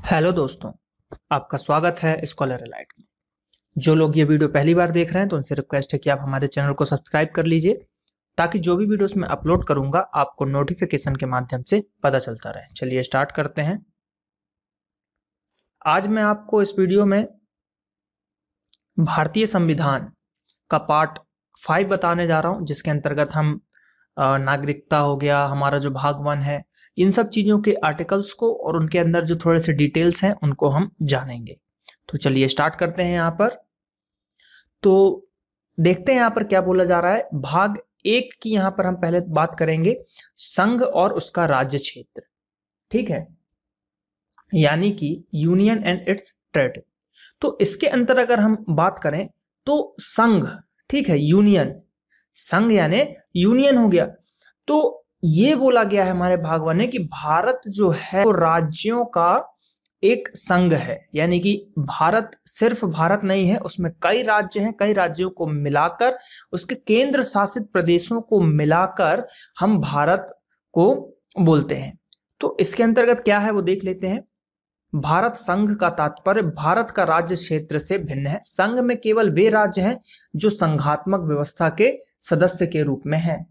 Hello दोस्तों, आपका स्वागत है स्कॉलर एलाइट में। जो लोग ये वीडियो पहली बार देख रहे हैं तो उनसे रिक्वेस्ट है कि आप हमारे चैनल को सब्सक्राइब कर लीजिए ताकि जो भी वीडियोस मैं अपलोड करूंगा आपको नोटिफिकेशन के माध्यम से पता चलता रहे। चलिए स्टार्ट करते हैं। आज मैं आपको इस वीडियो में भारतीय संविधान का पार्ट 5 बताने जा रहा हूं, जिसके अंतर्गत हम नागरिकता हो गया, हमारा जो भाग 1 है, इन सब चीजों के आर्टिकल्स को और उनके अंदर जो थोड़े से डिटेल्स हैं उनको हम जानेंगे। तो चलिए स्टार्ट करते हैं। यहाँ पर तो देखते हैं यहाँ पर क्या बोला जा रहा है। भाग 1 की यहाँ पर हम पहले बात करेंगे, संघ और उसका राज्य क्षेत्र। ठीक है, यानी कि यूनियन एंड इट्स टेरिटरी। तो इसके अंतर अगर हम बात करें तो संघ, ठीक है, यूनियन, संघ यानी यूनियन हो गया। तो ये बोला गया है हमारे भाग 1 में कि भारत जो है वो राज्यों का एक संघ है, यानी कि भारत सिर्फ भारत नहीं है, उसमें कई राज्य हैं, कई राज्यों को मिलाकर, उसके केंद्र शासित प्रदेशों को मिलाकर हम भारत को बोलते हैं। तो इसके अंतर्गत क्या है वो देख लेते हैं। भारत संघ का तात्पर्य भारत का राज्य क्षेत्र से भिन्न है। संघ में केवल वे राज्य हैं जो संघात्मक व्यवस्था के सदस्य के रूप में हैं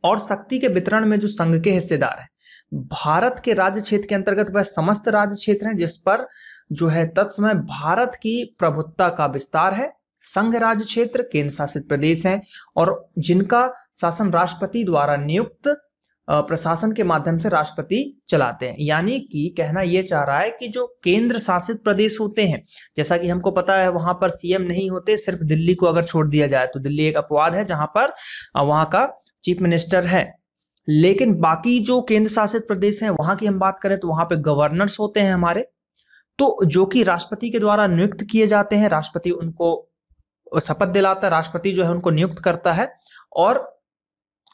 और शक्ति के वितरण में जो संघ के हिस्सेदार हैं। भारत के राज्य क्षेत्र के अंतर्गत वह समस्त राज्य क्षेत्र हैं जिस पर जो है तत्समय भारत की प्रभुत्ता का विस्तार है। संघ राज्य क्षेत्र केंद्र शासित प्रदेश हैं और जिनका शासन राष्ट्रपति द्वारा नियुक्त प्रशासन के माध्यम से राष्ट्रपति चलाते हैं। यानी कि कहना यह चाह रहा है कि जो केंद्र शासित प्रदेश होते हैं, जैसा कि हमको पता है वहां पर सीएम नहीं होते, सिर्फ दिल्ली को अगर छोड़ दिया जाए तो दिल्ली एक अपवाद है जहां पर वहां का चीफ मिनिस्टर है। लेकिन बाकी जो केंद्र शासित प्रदेश हैं वहां की हम बात करें तो वहां पे गवर्नर्स होते हैं हमारे, तो जो कि राष्ट्रपति के द्वारा नियुक्त किए जाते हैं। राष्ट्रपति उनको शपथ दिलाता है, राष्ट्रपति जो है उनको नियुक्त करता है और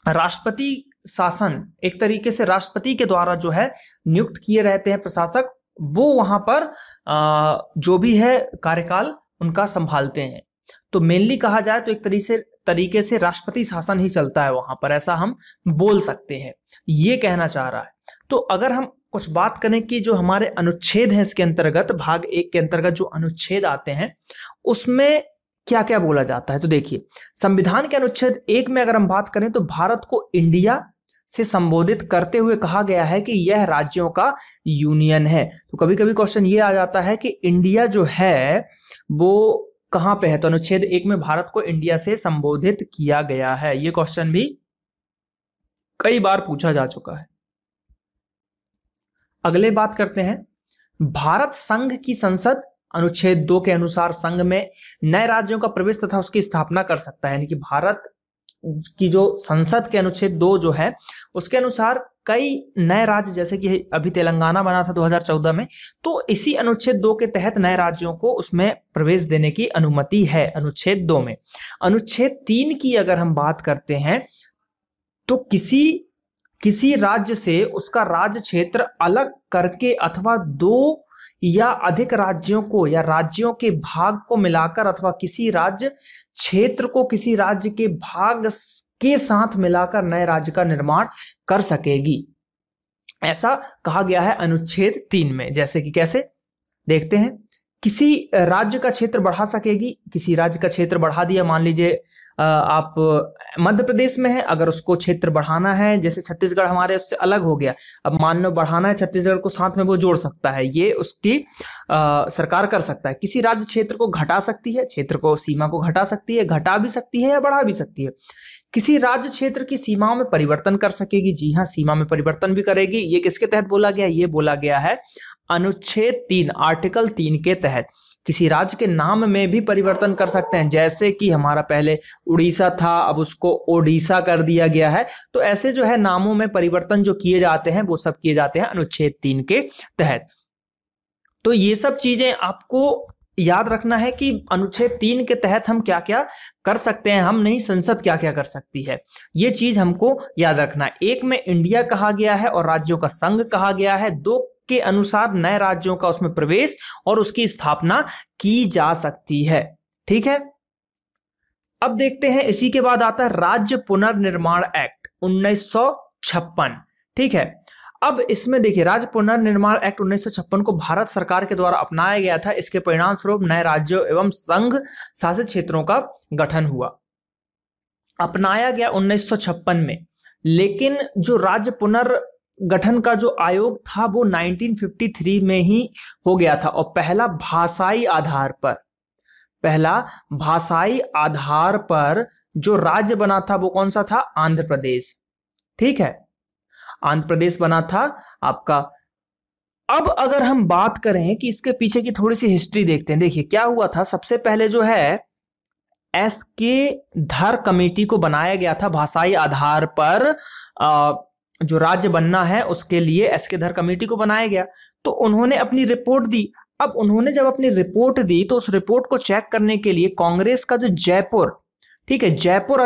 राष्ट्रपति शासन एक तरीके से राष्ट्रपति के द्वारा जो है नियुक्त किए रहते हैं प्रशासक, वो वहां पर जो भी है कार्यकाल उनका संभालते हैं। तो मेनली कहा जाए तो एक तरीके से राष्ट्रपति शासन ही चलता है वहां पर, ऐसा हम बोल सकते हैं, ये कहना चाह रहा है। तो अगर हम कुछ बात करें कि जो हमारे अनुच्छेद हैं इसके अंतर्गत, भाग 1 के अंतर्गत जो अनुच्छेद आते हैं उसमें क्या क्या बोला जाता है, तो देखिए संविधान के अनुच्छेद 1 में अगर हम बात करें तो भारत को इंडिया से संबोधित करते हुए कहा गया है कि यह राज्यों का यूनियन है। तो कभी कभी क्वेश्चन ये आ जाता है कि इंडिया जो है वो कहां पे है, तो अनुच्छेद 1 में भारत को इंडिया से संबोधित किया गया है। ये क्वेश्चन भी कई बार पूछा जा चुका है। अगले बात करते हैं, भारत संघ की संसद अनुच्छेद 2 के अनुसार संघ में नए राज्यों का प्रवेश तथा उसकी स्थापना कर सकता है। यानी कि भारत की जो संसद के अनुच्छेद 2 जो है उसके अनुसार कई नए राज्य, जैसे कि अभी तेलंगाना बना था 2014 में, तो इसी अनुच्छेद 2 के तहत नए राज्यों को उसमें प्रवेश देने की अनुमति है अनुच्छेद 2 में। अनुच्छेद 3 की अगर हम बात करते हैं तो किसी राज्य से उसका राज्य क्षेत्र अलग करके अथवा 2 या अधिक राज्यों को या राज्यों के भाग को मिलाकर अथवा किसी राज्य क्षेत्र को किसी राज्य के भाग के साथ मिलाकर नए राज्य का निर्माण कर सकेगी, ऐसा कहा गया है अनुच्छेद 3 में। जैसे कि कैसे देखते हैं, किसी राज्य का क्षेत्र बढ़ा सकेगी, किसी राज्य का क्षेत्र बढ़ा दिया, मान लीजिए आप मध्य प्रदेश में है, अगर उसको क्षेत्र बढ़ाना है, जैसे छत्तीसगढ़ हमारे उससे अलग हो गया, अब मान लो बढ़ाना है छत्तीसगढ़ को, साथ में वो जोड़ सकता है, ये उसकी सरकार कर सकता है। किसी राज्य क्षेत्र को घटा सकती है, क्षेत्र को सीमा को घटा सकती है, घटा भी सकती है या बढ़ा भी सकती है। किसी राज्य क्षेत्र की सीमाओं में परिवर्तन कर सकेगी, जी हाँ, सीमा में परिवर्तन भी करेगी। ये किसके तहत बोला गया, ये बोला गया है अनुच्छेद 3 आर्टिकल 3 के तहत। किसी राज्य के नाम में भी परिवर्तन कर सकते हैं, जैसे कि हमारा पहले उड़ीसा था, अब उसको ओडिशा कर दिया गया है। तो ऐसे जो है नामों में परिवर्तन जो किए जाते हैं वो सब किए जाते हैं अनुच्छेद 3 के तहत। तो ये सब चीजें आपको याद रखना है कि अनुच्छेद 3 के तहत हम क्या क्या कर सकते हैं, हम नहीं, संसद क्या क्या कर सकती है, ये चीज हमको याद रखना है। 1 में इंडिया कहा गया है और राज्यों का संघ कहा गया है। 2 के अनुसार नए राज्यों का उसमें प्रवेश और उसकी स्थापना की जा सकती है। ठीक है, अब देखते हैं, इसी के बाद आता है राज्य पुनर्निर्माण एक्ट 1956। ठीक है, अब इसमें देखिए, राज्य पुनर्निर्माण एक्ट 1956 को भारत सरकार के द्वारा अपनाया गया था। इसके परिणाम स्वरूप नए राज्यों एवं संघ शासित क्षेत्रों का गठन हुआ। अपनाया गया 1956 में, लेकिन जो राज्य पुनर्गठन का जो आयोग था वो 1953 में ही हो गया था, और पहला भाषाई आधार पर जो राज्य बना था वो कौन सा था? आंध्र प्रदेश। ठीक है, आंध्र प्रदेश बना था आपका। अब अगर हम बात करें कि इसके पीछे की थोड़ी सी हिस्ट्री देखते हैं। देखिए क्या हुआ था, सबसे पहले जो है एसके धर कमेटी को बनाया गया था भाषाई आधार पर। जो राज्य बनना है उसके लिए एसके धर कमेटी को बनाया गया, तो उन्होंने अपनी रिपोर्ट दी। अब उन्होंने जब अपनी रिपोर्ट दी तो उस रिपोर्ट को चेक करने के लिए कांग्रेस का जो जयपुर, ठीक है, जयपुर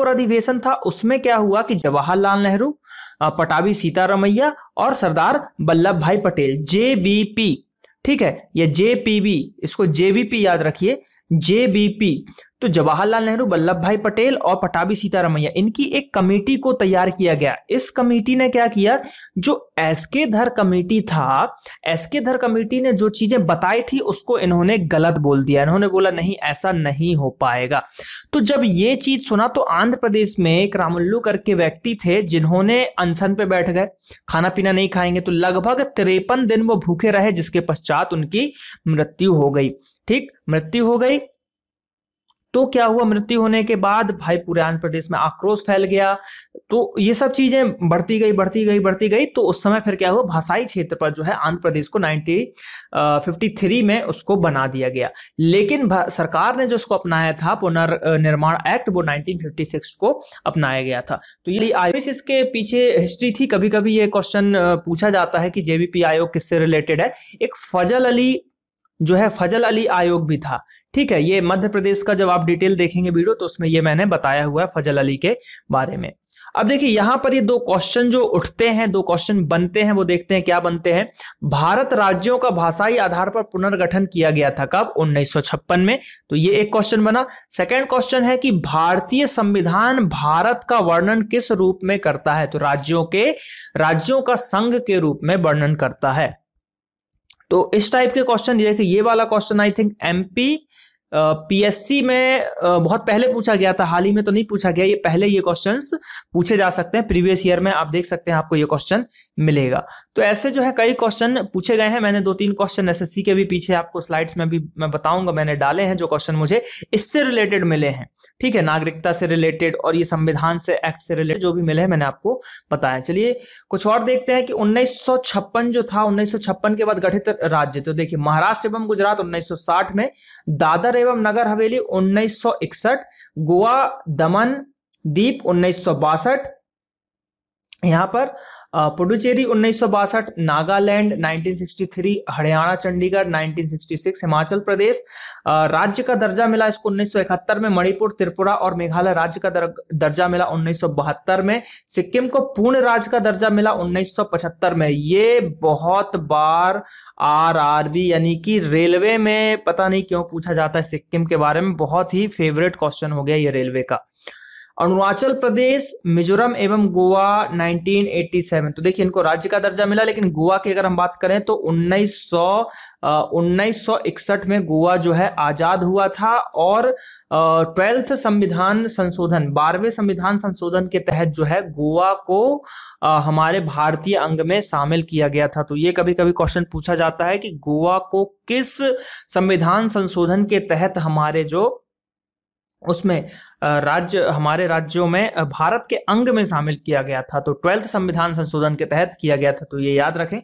अधिवेशन था, उसमें क्या हुआ कि जवाहरलाल नेहरू, पटाभी सीतारमैया और सरदार वल्लभ भाई पटेल, जेबीपी, ठीक है, ये जेपीबी, इसको जेबीपी याद रखिए, जेबीपी, तो जवाहरलाल नेहरू, वल्लभ भाई पटेल और पटाभी सीतारमैया, इनकी एक कमेटी को तैयार किया गया। इस कमेटी ने क्या किया, जो एसके धर कमेटी था, एसके धर कमेटी ने जो चीजें बताई थी उसको इन्होंने गलत बोल दिया। इन्होंने बोला नहीं, ऐसा नहीं हो पाएगा। तो जब ये चीज सुना तो आंध्र प्रदेश में एक रामुल्लू करके व्यक्ति थे जिन्होंने अनशन पे बैठ गए, खाना पीना नहीं खाएंगे, तो लगभग 53 दिन वो भूखे रहे, जिसके पश्चात उनकी मृत्यु हो गई। ठीक, मृत्यु हो गई। तो क्या हुआ, मृत्यु होने के बाद भाई पूरे आंध्र प्रदेश में आक्रोश फैल गया। तो ये सब चीजें बढ़ती गई। तो उस समय फिर क्या हुआ, भाषाई क्षेत्र पर जो है आंध्र प्रदेश को 1953 में उसको बना दिया गया। लेकिन सरकार ने जो उसको अपनाया था पुनर्निर्माण एक्ट, वो 1956 को अपनाया गया था। तो ये आयोग, इसके पीछे हिस्ट्री थी। कभी कभी ये क्वेश्चन पूछा जाता है कि जेबीपी आयोग किससे रिलेटेड है। एक फजल अली आयोग भी था। ठीक है, ये मध्य प्रदेश का, जब आप डिटेल देखेंगे वीडियो तो उसमें ये मैंने बताया हुआ है फजल अली के बारे में। अब देखिए यहां पर ये दो क्वेश्चन जो उठते हैं, दो क्वेश्चन बनते हैं, वो देखते हैं क्या बनते हैं। भारत राज्यों का भाषाई आधार पर पुनर्गठन किया गया था कब? 1956 में। तो ये एक क्वेश्चन बना। सेकंड क्वेश्चन है कि भारतीय संविधान भारत का वर्णन किस रूप में करता है? तो राज्यों का संघ के रूप में वर्णन करता है। तो इस टाइप के क्वेश्चन, ये वाला question I think MP PSC में बहुत पहले पूछा गया था, हाल ही में तो नहीं पूछा गया। ये पहले ये क्वेश्चंस पूछे जा सकते हैं, प्रीवियस ईयर में आप देख सकते हैं, आपको ये क्वेश्चन मिलेगा। तो ऐसे जो है कई क्वेश्चन पूछे गए हैं। मैंने 2-3 क्वेश्चन एसएससी के भी पीछे आपको स्लाइड्स में भी मैं बताऊंगा, मैंने डाले हैं जो क्वेश्चन मुझे इससे रिलेटेड मिले हैं। ठीक है, नागरिकता से रिलेटेड और ये संविधान से, एक्ट से रिलेटेड जो भी मिले हैं मैंने आपको बताया। चलिए कुछ और देखते हैं कि 1956 जो था, 1956 के बाद गठित राज्य, तो देखिए महाराष्ट्र एवं गुजरात 1960 में, दादर एवं नगर हवेली 1961, गोवा दमन दीप 1962, यहां पर पुडुचेरी 1962, नागालैंड 1963, हरियाणा चंडीगढ़ 1966, हिमाचल प्रदेश राज्य का दर्जा मिला इसको 1971 में, मणिपुर त्रिपुरा और मेघालय राज्य का दर्जा मिला 1972 में, सिक्किम को पूर्ण राज्य का दर्जा मिला 1975 में। ये बहुत बार आरआरबी यानी कि रेलवे में पता नहीं क्यों पूछा जाता है सिक्किम के बारे में, बहुत ही फेवरेट क्वेश्चन हो गया ये रेलवे का। अरुणाचल प्रदेश, मिजोरम एवं गोवा 1987, तो देखिए इनको राज्य का दर्जा मिला। लेकिन गोवा की अगर हम बात करें तो 1961 में गोवा जो है आजाद हुआ था, और 12th संविधान संशोधन, 12वें संविधान संशोधन के तहत जो है गोवा को हमारे भारतीय अंग में शामिल किया गया था। तो ये कभी कभी क्वेश्चन पूछा जाता है कि गोवा को किस संविधान संशोधन के तहत हमारे जो उसमें हमारे राज्यों में भारत के अंग में शामिल किया गया था। तो 12th संविधान संशोधन के तहत किया गया था, तो ये याद रखें।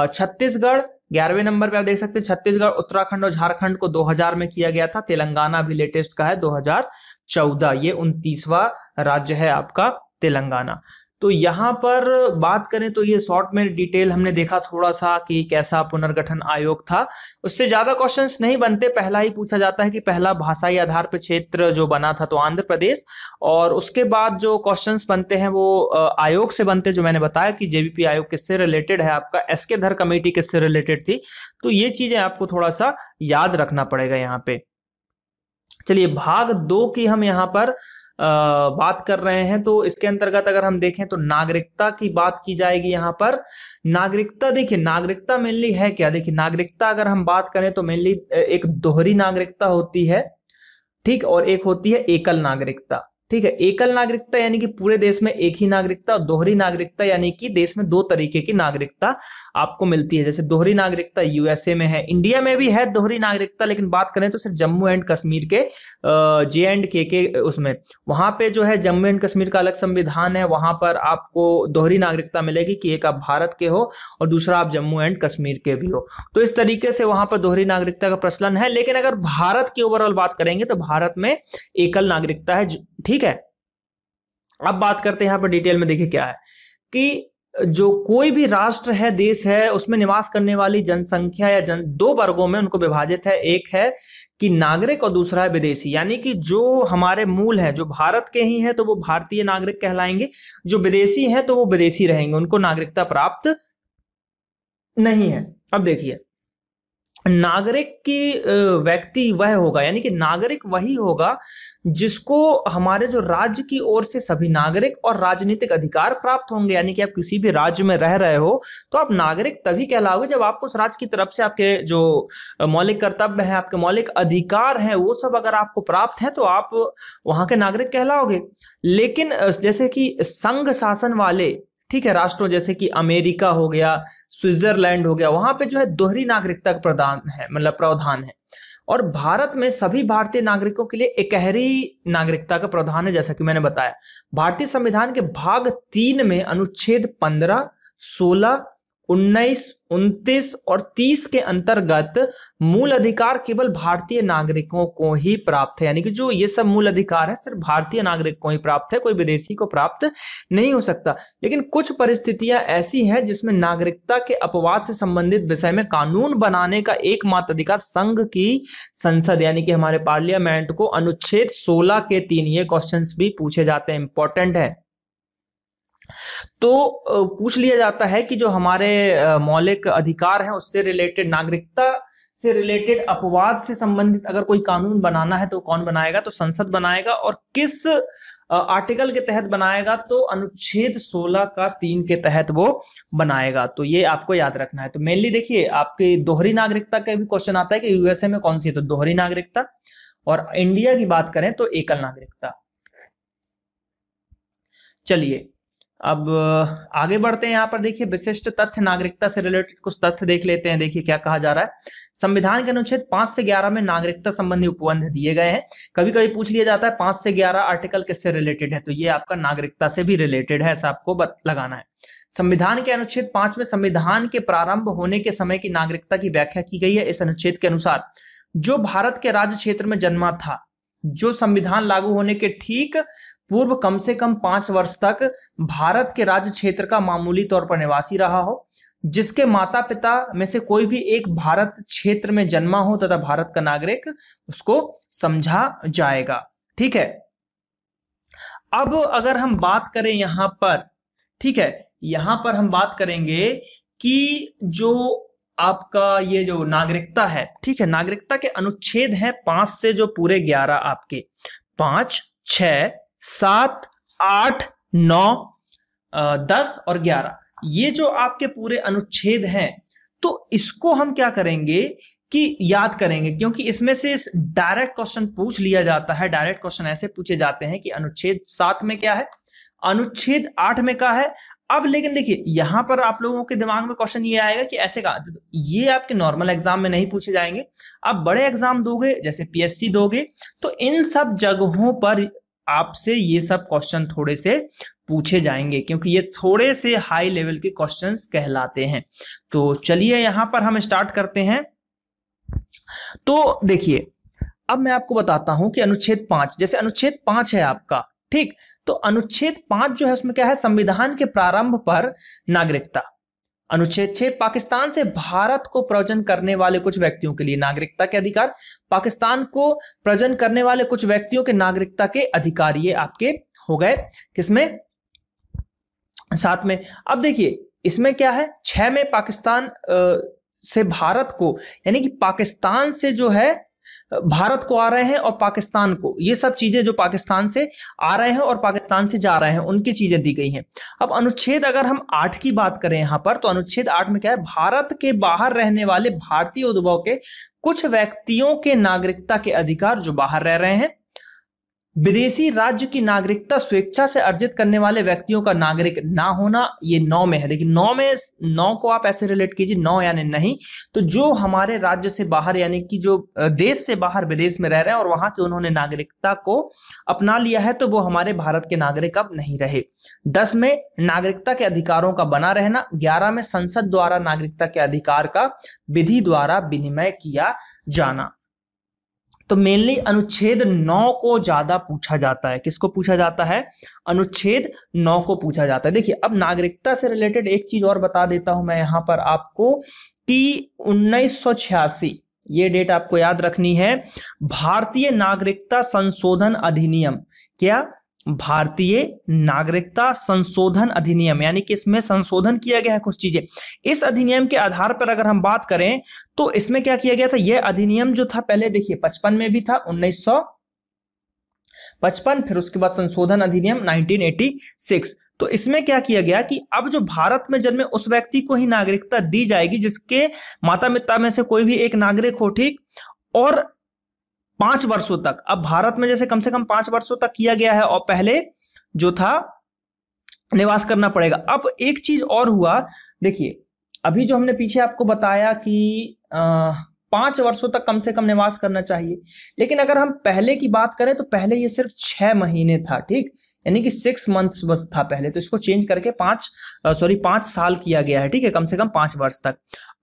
छत्तीसगढ़ 11वें नंबर पे आप देख सकते हैं, छत्तीसगढ़, उत्तराखंड और झारखंड को 2000 में किया गया था। तेलंगाना भी लेटेस्ट का है 2014, ये 29वां राज्य है आपका तेलंगाना। तो यहां पर बात करें तो ये शॉर्ट में डिटेल हमने देखा थोड़ा सा कि कैसा पुनर्गठन आयोग था। उससे ज्यादा क्वेश्चंस नहीं बनते, पहला ही पूछा जाता है कि पहला भाषाई आधार पर क्षेत्र जो बना था तो आंध्र प्रदेश, और उसके बाद जो क्वेश्चंस बनते हैं वो आयोग से बनते, जो मैंने बताया कि जेबीपी आयोग किससे रिलेटेड है, आपका एसके धर कमेटी किससे रिलेटेड थी। तो ये चीजें आपको थोड़ा सा याद रखना पड़ेगा यहाँ पे। चलिए भाग 2 की हम यहाँ पर बात कर रहे हैं, तो इसके अंतर्गत अगर हम देखें तो नागरिकता की बात की जाएगी यहाँ पर। नागरिकता, देखिए नागरिकता मेनली है क्या, देखिए नागरिकता अगर हम बात करें तो मेनली एक दोहरी नागरिकता होती है, ठीक, और एक होती है एकल नागरिकता। ठीक है, एकल नागरिकता यानी कि पूरे देश में एक ही नागरिकता, और दोहरी नागरिकता यानी कि देश में दो तरीके की नागरिकता आपको मिलती है। जैसे दोहरी नागरिकता यूएसए में है, इंडिया में भी है दोहरी नागरिकता, लेकिन बात करें तो सिर्फ जम्मू एंड कश्मीर के JNK के उसमें, वहां पे जो है जम्मू एंड कश्मीर का अलग संविधान है, वहां पर आपको दोहरी नागरिकता मिलेगी कि एक आप भारत के हो और दूसरा आप जम्मू एंड कश्मीर के भी हो। तो इस तरीके से वहां पर दोहरी नागरिकता का प्रचलन है। लेकिन अगर भारत की ओवरऑल बात करेंगे तो भारत में एकल नागरिकता है। ठीक है, अब बात करते हैं यहां पर डिटेल में। देखिए क्या है कि जो कोई भी राष्ट्र है, देश है, उसमें निवास करने वाली जनसंख्या या दो वर्गों में उनको विभाजित है। एक है कि नागरिक और दूसरा है विदेशी, यानी कि जो हमारे मूल है, जो भारत के ही है तो वो भारतीय नागरिक कहलाएंगे, जो विदेशी है तो वो विदेशी रहेंगे, उनको नागरिकता प्राप्त नहीं है। अब देखिए, नागरिक की व्यक्ति वह होगा, यानी कि नागरिक वही होगा जिसको हमारे जो राज्य की ओर से सभी नागरिक और राजनीतिक अधिकार प्राप्त होंगे। यानी कि आप किसी भी राज्य में रह रहे हो तो आप नागरिक तभी कहलाओगे जब आपको उस राज्य की तरफ से आपके जो मौलिक कर्तव्य है, आपके मौलिक अधिकार हैं, वो सब अगर आपको प्राप्त है तो आप वहां के नागरिक कहलाओगे। लेकिन जैसे कि संघ शासन वाले, ठीक है, राष्ट्रों जैसे कि अमेरिका हो गया, स्विट्जरलैंड हो गया, वहां पे जो है दोहरी नागरिकता का प्रदान है, मतलब प्रावधान है। और भारत में सभी भारतीय नागरिकों के लिए एकहरी नागरिकता का प्रावधान है। जैसा कि मैंने बताया, भारतीय संविधान के भाग 3 में अनुच्छेद 15, 16, 19, 29 और 30 के अंतर्गत मूल अधिकार केवल भारतीय नागरिकों को ही प्राप्त है। यानी कि जो ये सब मूल अधिकार है सिर्फ भारतीय नागरिक को ही प्राप्त है, कोई विदेशी को प्राप्त नहीं हो सकता। लेकिन कुछ परिस्थितियां ऐसी हैं जिसमें नागरिकता के अपवाद से संबंधित विषय में कानून बनाने का एकमात्र अधिकार संघ की संसद, यानी कि हमारे पार्लियामेंट को अनुच्छेद 16 के 3, ये क्वेश्चंस भी पूछे जाते हैं, इंपॉर्टेंट है। तो पूछ लिया जाता है कि जो हमारे मौलिक अधिकार हैं उससे रिलेटेड, नागरिकता से रिलेटेड अपवाद से संबंधित अगर कोई कानून बनाना है तो कौन बनाएगा, तो संसद बनाएगा। और किस आर्टिकल के तहत बनाएगा, तो अनुच्छेद 16 का 3 के तहत वो बनाएगा। तो ये आपको याद रखना है। तो मेनली देखिए, आपके दोहरी नागरिकता का भी क्वेश्चन आता है कि यूएसए में कौन सी है, तो दोहरी नागरिकता, और इंडिया की बात करें तो एकल नागरिकता। चलिए अब आगे बढ़ते हैं। यहाँ पर देखिए, विशिष्ट तथ्य, नागरिकता से रिलेटेड कुछ तथ्य देख लेते हैं। देखिए क्या कहा जा रहा है, संविधान के अनुच्छेद 5 से 11 में नागरिकता संबंधी उपबंध दिए गए हैं। कभी कभी पूछ लिया जाता है 5 से 11 आर्टिकल किससे रिलेटेड है, तो ये आपका नागरिकता से भी रिलेटेड है, ऐसा आपको लगाना है। संविधान के अनुच्छेद 5 में संविधान के प्रारंभ होने के समय की नागरिकता की व्याख्या की गई है। इस अनुच्छेद के अनुसार जो भारत के राज्य क्षेत्र में जन्मा था, जो संविधान लागू होने के ठीक पूर्व कम से कम 5 वर्ष तक भारत के राज्य क्षेत्र का मामूली तौर पर निवासी रहा हो, जिसके माता पिता में से कोई भी एक भारत क्षेत्र में जन्मा हो तथा भारत का नागरिक, उसको समझा जाएगा। ठीक है, अब अगर हम बात करें यहां पर, ठीक है, यहां पर हम बात करेंगे कि जो आपका ये जो नागरिकता है, ठीक है, नागरिकता के अनुच्छेद हैं 5 से जो पूरे 11 आपके, 5, 6, 7, 8, 9, 10 और 11, ये जो आपके पूरे अनुच्छेद हैं, तो इसको हम क्या करेंगे कि याद करेंगे, क्योंकि इसमें से डायरेक्ट क्वेश्चन पूछ लिया जाता है। डायरेक्ट क्वेश्चन ऐसे पूछे जाते हैं कि अनुच्छेद 7 में क्या है, अनुच्छेद 8 में क्या है। अब लेकिन देखिए, यहां पर आप लोगों के दिमाग में क्वेश्चन ये आएगा कि ऐसे का, ये आपके नॉर्मल एग्जाम में नहीं पूछे जाएंगे। आप बड़े एग्जाम दोगे, जैसे PSC दोगे, तो इन सब जगहों पर आपसे ये सब क्वेश्चन थोड़े से पूछे जाएंगे, क्योंकि ये थोड़े से हाई लेवल के क्वेश्चंस कहलाते हैं। तो चलिए यहां पर हम स्टार्ट करते हैं। तो देखिए, अब मैं आपको बताता हूं कि अनुच्छेद 5, जैसे अनुच्छेद 5 है आपका, ठीक, तो अनुच्छेद 5 जो है उसमें क्या है, संविधान के प्रारंभ पर नागरिकता। अनुच्छेद 6, पाकिस्तान से भारत को प्रव्रजन करने वाले कुछ व्यक्तियों के लिए नागरिकता के अधिकार। पाकिस्तान को प्रव्रजन करने वाले कुछ व्यक्तियों के नागरिकता के अधिकार, ये आपके हो गए किसमें, 7 में। अब देखिए इसमें क्या है, 6 में पाकिस्तान से भारत को, यानी कि पाकिस्तान से जो है भारत को आ रहे हैं और पाकिस्तान को, ये सब चीजें जो पाकिस्तान से आ रहे हैं और पाकिस्तान से जा रहे हैं उनकी चीजें दी गई हैं। अब अनुच्छेद अगर हम 8 की बात करें यहां पर, तो अनुच्छेद 8 में क्या है, भारत के बाहर रहने वाले भारतीय उद्भव के कुछ व्यक्तियों के नागरिकता के अधिकार जो बाहर रह रहे हैं, विदेशी राज्य की नागरिकता स्वेच्छा से अर्जित करने वाले व्यक्तियों का नागरिक ना होना, ये 9 में है। लेकिन 9 में 9 को आप ऐसे रिलेट कीजिए, 9 यानी नहीं, तो जो हमारे राज्य से बाहर यानी कि जो देश से बाहर विदेश में रह रहे हैं और वहां के उन्होंने नागरिकता को अपना लिया है, तो वो हमारे भारत के नागरिक अब नहीं रहे। 10 में नागरिकता के अधिकारों का बना रहना। 11 में संसद द्वारा नागरिकता के अधिकार का विधि द्वारा विनिमय किया जाना। तो मेनली अनुच्छेद 9 को ज्यादा पूछा जाता है। किसको पूछा जाता है? अनुच्छेद 9 को पूछा जाता है। देखिए, अब नागरिकता से रिलेटेड एक चीज और बता देता हूं मैं यहां पर आपको कि 1986, ये डेट आपको याद रखनी है, भारतीय नागरिकता संशोधन अधिनियम, क्या? भारतीय नागरिकता संशोधन अधिनियम, यानी कि इसमें संशोधन किया गया है कुछ चीजें। इस अधिनियम के आधार पर अगर हम बात करें तो इसमें क्या किया गया था, यह अधिनियम जो था पहले देखिए 55 में भी था, 1955, फिर उसके बाद संशोधन अधिनियम 1986। तो इसमें क्या किया गया कि अब जो भारत में जन्मे उस व्यक्ति को ही नागरिकता दी जाएगी जिसके माता पिता में से कोई भी एक नागरिक हो, ठीक, और 5 वर्षों तक। अब भारत में जैसे कम से कम 5 वर्षों तक किया गया है और पहले जो था निवास करना पड़ेगा। अब एक चीज और हुआ, देखिए अभी जो हमने पीछे आपको बताया कि 5 वर्षों तक कम से कम निवास करना चाहिए, लेकिन अगर हम पहले की बात करें तो पहले ये सिर्फ 6 महीने था, ठीक, यानी कि 6 मंथ्स बस था पहले। तो इसको चेंज करके 5 साल किया गया है, ठीक है, कम से कम 5 वर्ष तक।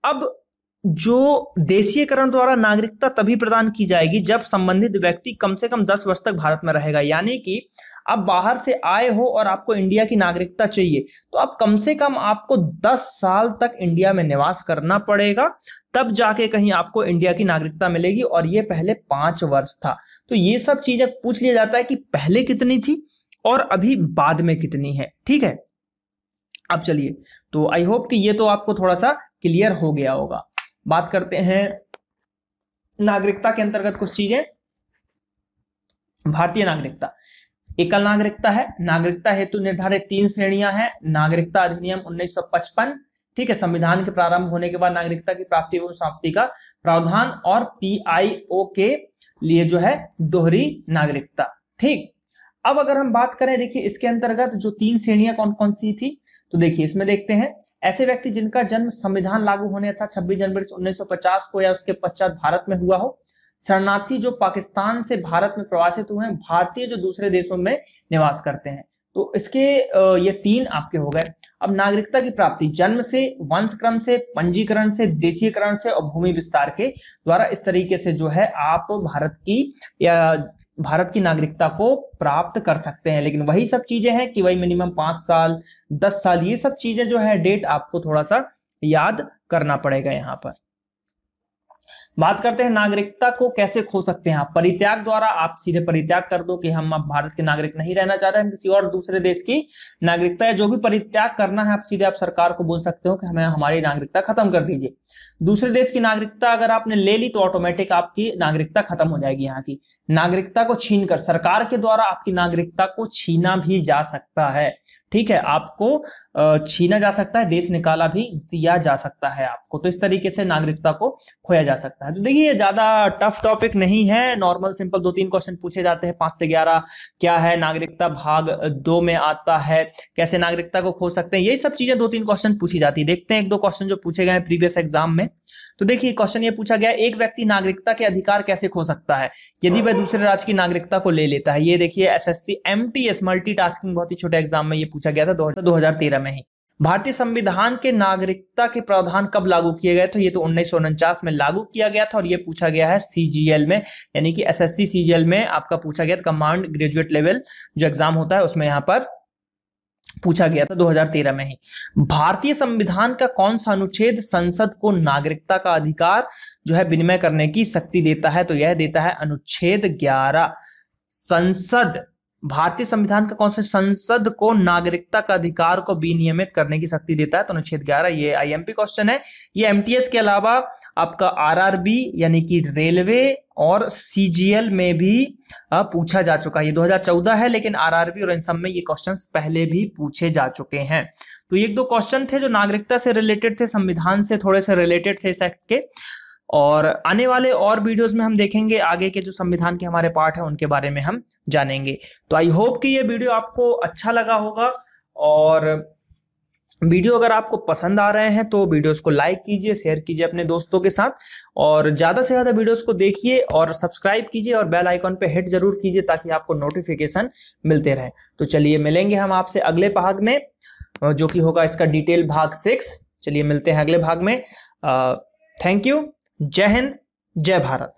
अब जो देशीयकरण द्वारा नागरिकता तभी प्रदान की जाएगी जब संबंधित व्यक्ति कम से कम 10 वर्ष तक भारत में रहेगा। यानी कि आप बाहर से आए हो और आपको इंडिया की नागरिकता चाहिए, तो अब कम से कम आपको 10 साल तक इंडिया में निवास करना पड़ेगा, तब जाके कहीं आपको इंडिया की नागरिकता मिलेगी, और ये पहले 5 वर्ष था। तो ये सब चीजें पूछ लिया जाता है कि पहले कितनी थी और अभी बाद में कितनी है, ठीक है। अब चलिए, तो आई होप कि ये तो आपको थोड़ा सा क्लियर हो गया होगा। बात करते हैं नागरिकता के अंतर्गत कुछ चीजें। भारतीय नागरिकता एकल नागरिकता है। नागरिकता हेतु निर्धारित 3 श्रेणियां हैं। नागरिकता अधिनियम 1955, ठीक है, संविधान के प्रारंभ होने के बाद नागरिकता की प्राप्ति एवं समाप्ति का प्रावधान, और PIO के लिए जो है दोहरी नागरिकता, ठीक। अब अगर हम बात करें, देखिए इसके अंतर्गत जो 3 श्रेणियां कौन कौन सी थी, तो देखिए इसमें देखते हैं, ऐसे व्यक्ति जिनका जन्म संविधान लागू होने था 26 जनवरी 1950 को या उसके पश्चात भारत में हुआ हो, शरणार्थी जो पाकिस्तान से भारत में प्रवासित हुए हैं, भारतीय जो दूसरे देशों में निवास करते हैं। तो इसके ये 3 आपके हो गए। अब नागरिकता की प्राप्ति जन्म से, वंशक्रम से, पंजीकरण से, देशीयकरण से और भूमि विस्तार के द्वारा, इस तरीके से जो है आप भारत की नागरिकता को प्राप्त कर सकते हैं। लेकिन वही सब चीजें हैं कि वही मिनिमम 5 साल, 10 साल, ये सब चीजें जो है डेट आपको थोड़ा सा याद करना पड़ेगा। यहां पर बात करते हैं नागरिकता को कैसे खो सकते हैं आप। परित्याग द्वारा आप सीधे परित्याग कर दो कि हम अब भारत के नागरिक नहीं रहना चाहते, हम किसी और दूसरे देश की नागरिकता है, जो भी परित्याग करना है आप सीधे आप सरकार को बोल सकते हो कि हमें हमारी नागरिकता खत्म कर दीजिए। दूसरे देश की नागरिकता अगर आपने ले ली तो ऑटोमेटिक आपकी नागरिकता खत्म हो जाएगी। यहाँ की नागरिकता को छीनकर सरकार के द्वारा आपकी नागरिकता को छीना भी जा सकता है, ठीक है, आपको छीना जा सकता है, देश निकाला भी दिया जा सकता है आपको। तो इस तरीके से नागरिकता को खोया जा सकता है। तो देखिए ये ज्यादा टफ टॉपिक नहीं है, नॉर्मल सिंपल 2-3 क्वेश्चन पूछे जाते हैं 5 से 11। क्या है नागरिकता, भाग 2 में आता है, कैसे नागरिकता को खो सकते हैं, यही सब चीजें 2-3 क्वेश्चन पूछी जाती है। देखते हैं 1-2 क्वेश्चन जो पूछे गए हैं प्रीवियस एग्जाम में। तो देखिए क्वेश्चन ये पूछा गया, एक व्यक्ति नागरिकता के अधिकार कैसे खो सकता है यदि वह दूसरे राज्य की नागरिकता को ले लेता है। ये देखिए SSC MTS मल्टीटास्किंग बहुत ही छोटे एग्जाम में ये पूछा गया था 2013 में ही। भारतीय संविधान के नागरिकता के प्रावधान कब लागू किए गए? तो ये तो 1949 में लागू किया गया था, और ये पूछा गया है CGL में, यानी कि SSC CGL में आपका पूछा गया था, कमांड ग्रेजुएट लेवल जो एग्जाम होता है उसमें यहाँ पर पूछा गया था 2013 में ही। भारतीय संविधान का कौन सा अनुच्छेद संसद को नागरिकता का अधिकार जो है विनिमय करने की शक्ति देता है? तो यह देता है अनुच्छेद 11। संसद भारतीय संविधान का कौन से संसद को नागरिकता का अधिकार को विनियमित करने की शक्ति देता है? तो अनुच्छेद 11, ये आईएमपी क्वेश्चन है। ये एमटीएस के अलावा आपका आरआरबी यानी कि रेलवे और सीजीएल में भी पूछा जा चुका है। ये 2014 है, लेकिन आरआरबी और इन सब में ये क्वेश्चंस पहले भी पूछे जा चुके हैं। तो ये 1-2 क्वेश्चन थे जो नागरिकता से रिलेटेड थे, संविधान से थोड़े से रिलेटेड थे इस एक्ट के। और आने वाले और वीडियोस में हम देखेंगे आगे के जो संविधान के हमारे पार्ट हैं उनके बारे में हम जानेंगे। तो आई होप कि ये वीडियो आपको अच्छा लगा होगा, और वीडियो अगर आपको पसंद आ रहे हैं तो वीडियोस को लाइक कीजिए, शेयर कीजिए अपने दोस्तों के साथ, और ज्यादा से ज्यादा वीडियोस को देखिए और सब्सक्राइब कीजिए और बेल आइकॉन पे हिट जरूर कीजिए ताकि आपको नोटिफिकेशन मिलते रहे। तो चलिए मिलेंगे हम आपसे अगले भाग में, जो कि होगा इसका डिटेल भाग 6। चलिए मिलते हैं अगले भाग में। Thank you. जय हिंद, जय भारत।